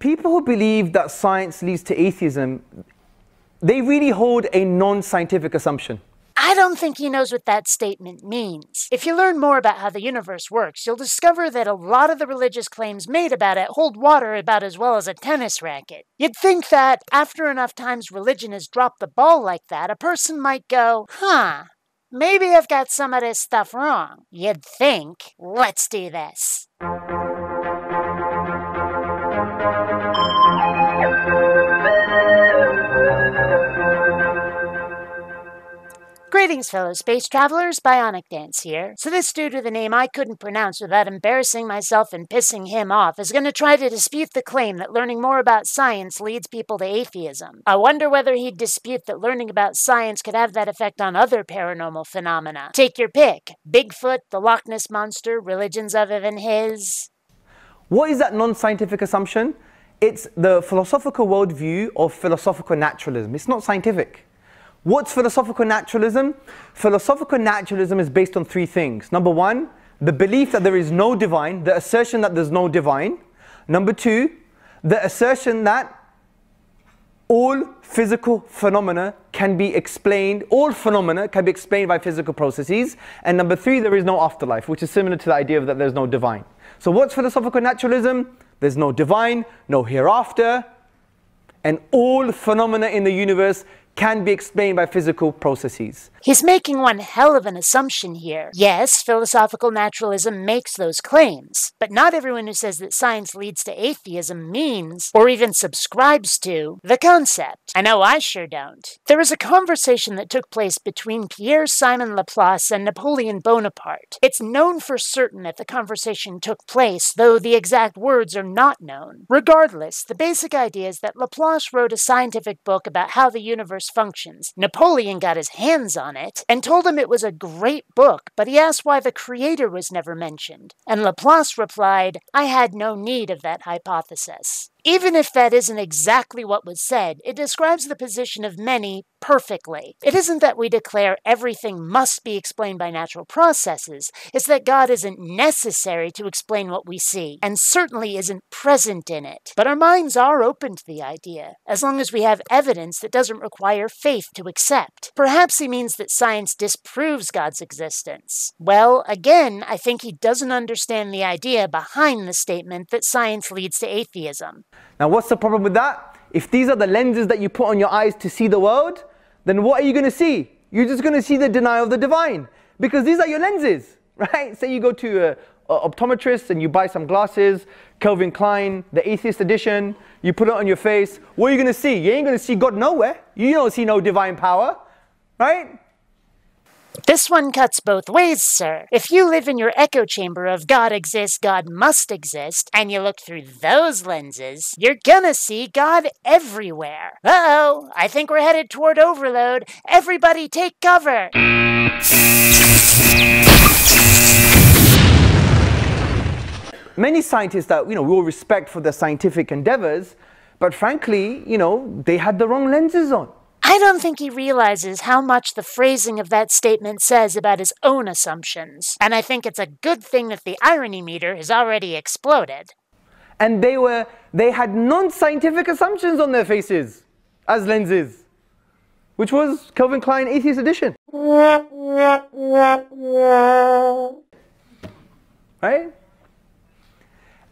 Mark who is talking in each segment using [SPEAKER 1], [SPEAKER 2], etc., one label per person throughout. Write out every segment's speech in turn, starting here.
[SPEAKER 1] people who believe that science leads to atheism, they really hold a non-scientific assumption.
[SPEAKER 2] I don't think he knows what that statement means. If you learn more about how the universe works, you'll discover that a lot of the religious claims made about it hold water about as well as a tennis racket. You'd think that after enough times religion has dropped the ball like that, a person might go, maybe I've got some of this stuff wrong. You'd think. Let's do this. Greetings, fellow space travelers. BionicDance here. So this dude with a name I couldn't pronounce without embarrassing myself and pissing him off is going to try to dispute the claim that learning more about science leads people to atheism. I wonder whether he'd dispute that learning about science could have that effect on other paranormal phenomena. Take your pick. Bigfoot, the Loch Ness Monster, religions other than his.
[SPEAKER 1] What is that non-scientific assumption? It's the philosophical worldview of philosophical naturalism. It's not scientific. What's philosophical naturalism? Philosophical naturalism is based on three things. Number one, the belief that there is no divine, the assertion that there's no divine. Number two, the assertion that all physical phenomena can be explained, all phenomena can be explained by physical processes. And number three, there is no afterlife, which is similar to the idea of that there's no divine. So what's philosophical naturalism? There's no divine, no hereafter, and all phenomena in the universe can be explained by physical processes.
[SPEAKER 2] He's making one hell of an assumption here. Yes, philosophical naturalism makes those claims, but not everyone who says that science leads to atheism means, or even subscribes to, the concept. I know I sure don't. There was a conversation that took place between Pierre-Simon Laplace and Napoleon Bonaparte. It's known for certain that the conversation took place, though the exact words are not known. Regardless, the basic idea is that Laplace wrote a scientific book about how the universe functions. Napoleon got his hands on it and told him it was a great book, but he asked why the creator was never mentioned. And Laplace replied, "I had no need of that hypothesis." Even if that isn't exactly what was said, it describes the position of many perfectly. It isn't that we declare everything must be explained by natural processes, it's that God isn't necessary to explain what we see, and certainly isn't present in it. But our minds are open to the idea, as long as we have evidence that doesn't require faith to accept. Perhaps he means that science disproves God's existence. Well, again, I think he doesn't understand the idea behind the statement that science leads to atheism.
[SPEAKER 1] Now what's the problem with that? If these are the lenses that you put on your eyes to see the world, then what are you going to see? You're just going to see the denial of the divine. Because these are your lenses, right? Say you go to an optometrist and you buy some glasses, Calvin Klein, the Atheist edition, you put it on your face. What are you going to see? You ain't going to see God nowhere. You don't see no divine power, right?
[SPEAKER 2] This one cuts both ways, sir. If you live in your echo chamber of God exists, God must exist, and you look through those lenses, you're gonna see God everywhere. Uh-oh, I think we're headed toward overload. Everybody take cover!
[SPEAKER 1] Many scientists that, we all respect for their scientific endeavors, but frankly, they had the wrong lenses on.
[SPEAKER 2] I don't think he realizes how much the phrasing of that statement says about his own assumptions. And I think it's a good thing that the irony meter has already exploded.
[SPEAKER 1] And they had non-scientific assumptions on their faces as lenses, which was Calvin Klein Atheist edition. Right?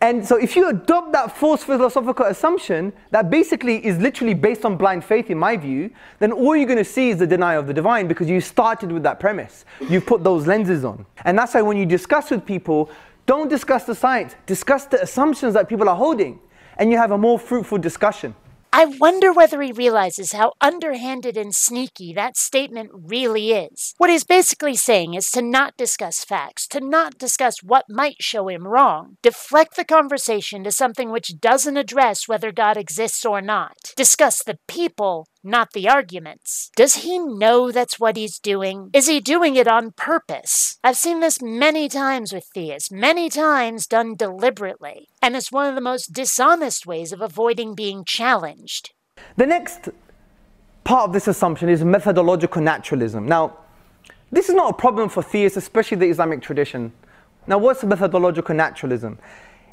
[SPEAKER 1] And so if you adopt that false philosophical assumption that basically is literally based on blind faith in my view, then all you're going to see is the denial of the divine because you started with that premise. You've put those lenses on. And that's why when you discuss with people, don't discuss the science, discuss the assumptions that people are holding, and you have a more fruitful discussion.
[SPEAKER 2] I wonder whether he realizes how underhanded and sneaky that statement really is. What he's basically saying is to not discuss facts, to not discuss what might show him wrong. Deflect the conversation to something which doesn't address whether God exists or not. Discuss the people, not the arguments. Does he know that's what he's doing? Is he doing it on purpose? I've seen this many times with theists, many times done deliberately. And it's one of the most dishonest ways of avoiding being challenged.
[SPEAKER 1] The next part of this assumption is methodological naturalism. Now, this is not a problem for theists, especially the Islamic tradition. Now, what's methodological naturalism?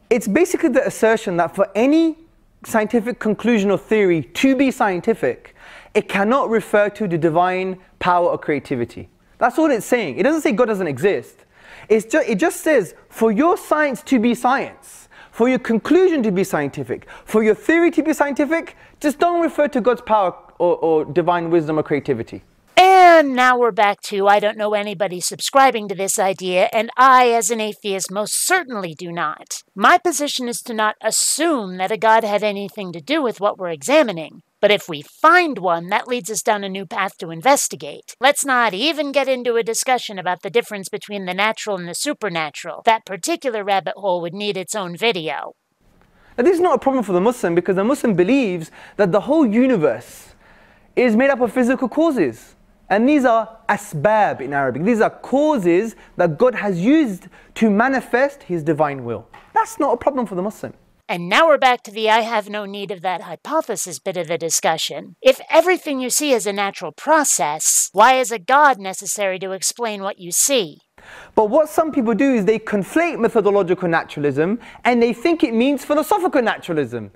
[SPEAKER 1] It's basically the assertion that for any scientific conclusion or theory to be scientific, it cannot refer to the divine power or creativity. That's all it's saying. It doesn't say God doesn't exist. It just says, for your science to be science, for your conclusion to be scientific, for your theory to be scientific, just don't refer to God's power or divine wisdom or creativity.
[SPEAKER 2] And now we're back to, I don't know anybody subscribing to this idea, and I, as an atheist, most certainly do not. My position is to not assume that a God had anything to do with what we're examining. But if we find one, that leads us down a new path to investigate. Let's not even get into a discussion about the difference between the natural and the supernatural. That particular rabbit hole would need its own video.
[SPEAKER 1] Now, this is not a problem for the Muslim, because the Muslim believes that the whole universe is made up of physical causes. And these are asbab in Arabic. These are causes that God has used to manifest His divine will. That's not a problem for the Muslim.
[SPEAKER 2] And now we're back to the I have no need of that hypothesis bit of the discussion. If everything you see is a natural process, why is a God necessary to explain what you see?
[SPEAKER 1] But what some people do is they conflate methodological naturalism and they think it means philosophical naturalism.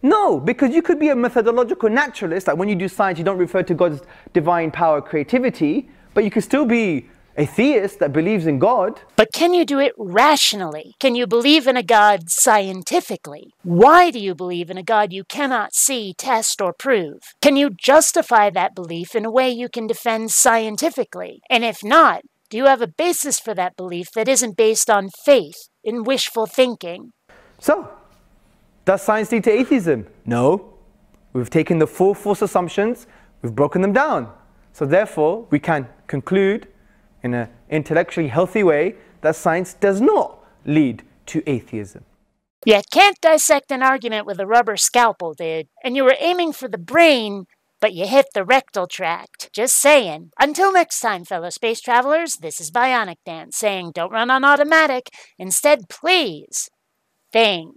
[SPEAKER 1] No, because you could be a methodological naturalist, like when you do science you don't refer to God's divine power, creativity, but you could still be a theist that believes in God.
[SPEAKER 2] But can you do it rationally? Can you believe in a God scientifically? Why do you believe in a God you cannot see, test, or prove? Can you justify that belief in a way you can defend scientifically? And if not, do you have a basis for that belief that isn't based on faith, in wishful thinking?
[SPEAKER 1] So, does science lead to atheism? No. We've taken the four false assumptions, we've broken them down. So therefore, we can conclude in an intellectually healthy way that science does not lead to atheism.
[SPEAKER 2] You can't dissect an argument with a rubber scalpel, dude. And you were aiming for the brain, but you hit the rectal tract. Just saying. Until next time, fellow space travelers, this is BionicDance saying don't run on automatic. Instead, please think.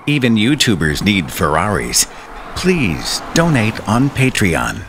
[SPEAKER 3] Even YouTubers need Ferraris. Please donate on Patreon.